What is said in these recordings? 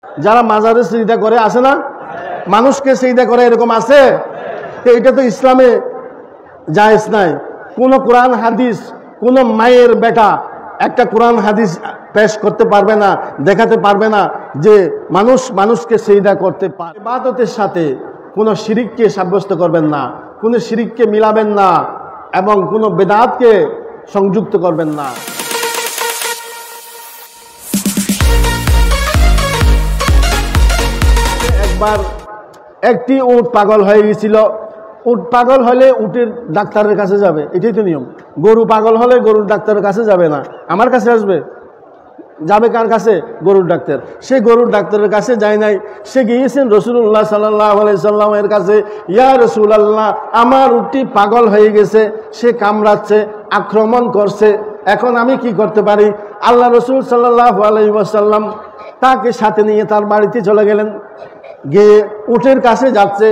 যারা মাজারে সিজদা করে আছে না, মানুষকে সিজদা করে, এরকম আছে? এটা তো ইসলামে জায়েজ নাই। কোন কোরআন হাদিস, কোন মায়ের বেটা একটা কোরআন হাদিস পেশ করতে পারবে না, দেখাতে পারবে না যে মানুষ মানুষকে সিজদা করতে পারে। ইবাদতের সাথে কোন শিরিককে সাব্যস্ত করবেন না, কোন শিরিককে মিলাবেন না এবং কোন বেদাতকে সংযুক্ত করবেন না। একবার একটি উট পাগল হয়ে গেছিল। উট পাগল হলে উটের ডাক্তারের কাছে যাবে, এটাই তো নিয়ম। গরু পাগল হলে গরুর ডাক্তারের কাছে যাবে না, আমার কাছে আসবে। যাবে কার কাছে? গরুর ডাক্তার। সে গরুর ডাক্তারের কাছে যায় নাই, সে গিয়েছেন রাসূলুল্লাহ সাল্লাল্লাহু আলাইহি সাল্লামের কাছে। ইয়া রাসূলুল্লাহ, আমার উটটি পাগল হয়ে গেছে, সে কামড়াচ্ছে, আক্রমণ করছে, এখন আমি কি করতে পারি? আল্লাহ রাসূল সাল্লাল্লাহু আলাইহি ওয়াসাল্লাম তাকে সাথে নিয়ে তার বাড়িতে চলে গেলেন। গিয়ে উটের কাছে যাচ্ছে,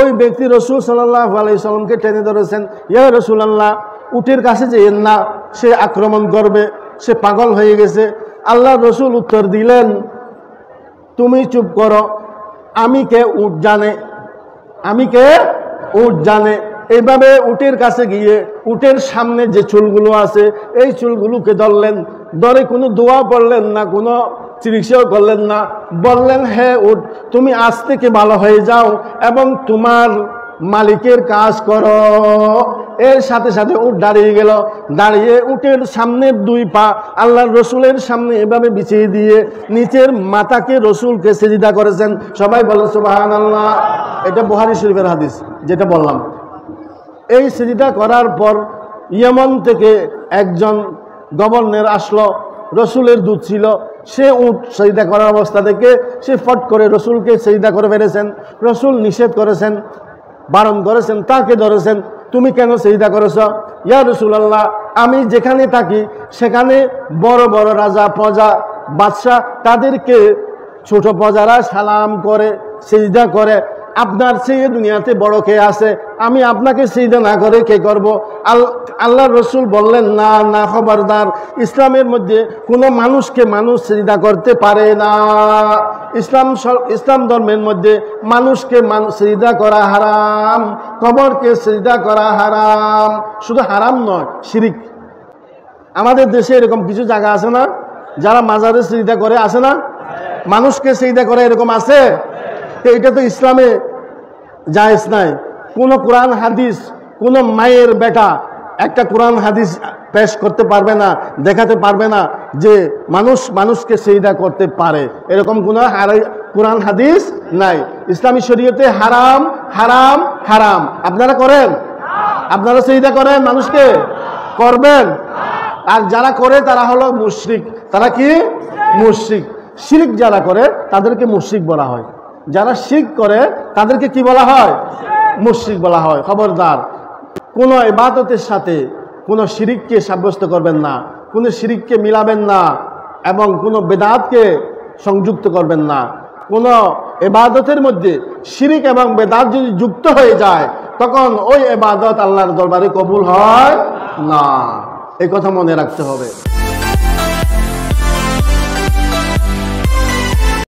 ওই ব্যক্তি রাসূল সাল্লাল্লাহু আলাইহি সাল্লামকে টেনে ধরেছেন। ইয়া রাসূলুল্লাহ, উটের কাছে যেয়েন না, সে আক্রমণ করবে, সে পাগল হয়ে গেছে। আল্লাহ রসুল উত্তর দিলেন, তুমি চুপ করো, আমি কে উট জানে, আমি কে উট জানে। এইভাবে উটের কাছে গিয়ে উটের সামনে যে চুলগুলো আছে এই চুলগুলোকে ধরলেন, ধরে কোনো দোয়া পড়লেন না, কোনো চিকিৎসাও করলেন না, বললেন, হে উট, তুমি আজ থেকে ভালো হয়ে যাও এবং তোমার মালিকের কাজ করো। এর সাথে সাথে উট দাঁড়িয়ে গেল। দাঁড়িয়ে উটের সামনের দুই পা আল্লাহর রসুলের সামনে এভাবে বিছিয়ে দিয়ে নিচের মাথাকে রসুলকে সিজদা করেছেন। সবাই বলে সুবহানাল্লাহ। এটা বুখারী শরীফের হাদিস যেটা বললাম। এই সিজদা করার পর ইয়েমন থেকে একজন গভর্নর আসলো, রসুলের দূত ছিল। সে উট সিজদা করার অবস্থা থেকে সে ফট করে রসুলকে সিজদা করে ফেলেছেন। রসুল নিষেধ করেছেন, বারণ করেছেন, তাকে ধরেছেন, তুমি কেন সিজদা করেছ? ইয়া রাসূলুল্লাহ, আমি যেখানে থাকি সেখানে বড় বড় রাজা, প্রজা, বাদশাহ, তাদেরকে ছোট প্রজারা সালাম করে, সিজদা করে। আপনার চেয়ে দুনিয়াতে বড় কে আছে? আমি আপনাকে সিজদা না করে কে করব? আল্লাহর রসুল বললেন, না না, খবরদার, ইসলামের মধ্যে কোনো মানুষকে মানুষ সিজদা করতে পারে না। ইসলাম ধর্মের মধ্যে মানুষকে মানুষ সিজদা করা হারাম, কবরকে সিজদা করা হারাম। শুধু হারাম নয়, শিরিক। আমাদের দেশে এরকম কিছু জায়গা আছে না, যারা মাজারে সিজদা করে, আছে না? মানুষকে সিজদা করে, এরকম আছে? এটা তো ইসলামে জায়েজ নাই। কোন কোরআন হাদিস, কোন মায়ের বেটা একটা কোরআন হাদিস পেশ করতে পারবে না, দেখাতে পারবে না যে মানুষ মানুষকে সিজদা করতে পারে, এরকম কোন কোরআন হাদিস নাই। ইসলামী শরীয়তে হারাম হারাম হারাম। আপনারা করেন? আপনারা সিজদা করেন? মানুষকে করবেন? আর যারা করে তারা হলো মুশরিক। তারা কি? মুশরিক। শিরক যারা করে তাদেরকে মুশরিক বলা হয়, যারা শিরক করে তাদেরকে কি বলা হয়? মুশরিক বলা হয়। খবরদার, কোন ইবাদতের সাথে কোন শিরিককে সাব্যস্ত করবেন না, কোন শিরিককে মিলাবেন না এবং কোন বেদাতকে সংযুক্ত করবেন না। কোন ইবাদতের মধ্যে শিরিক এবং বেদাত যদি যুক্ত হয়ে যায় তখন ওই ইবাদত আল্লাহর দরবারে কবুল হয় না। এই কথা মনে রাখতে হবে।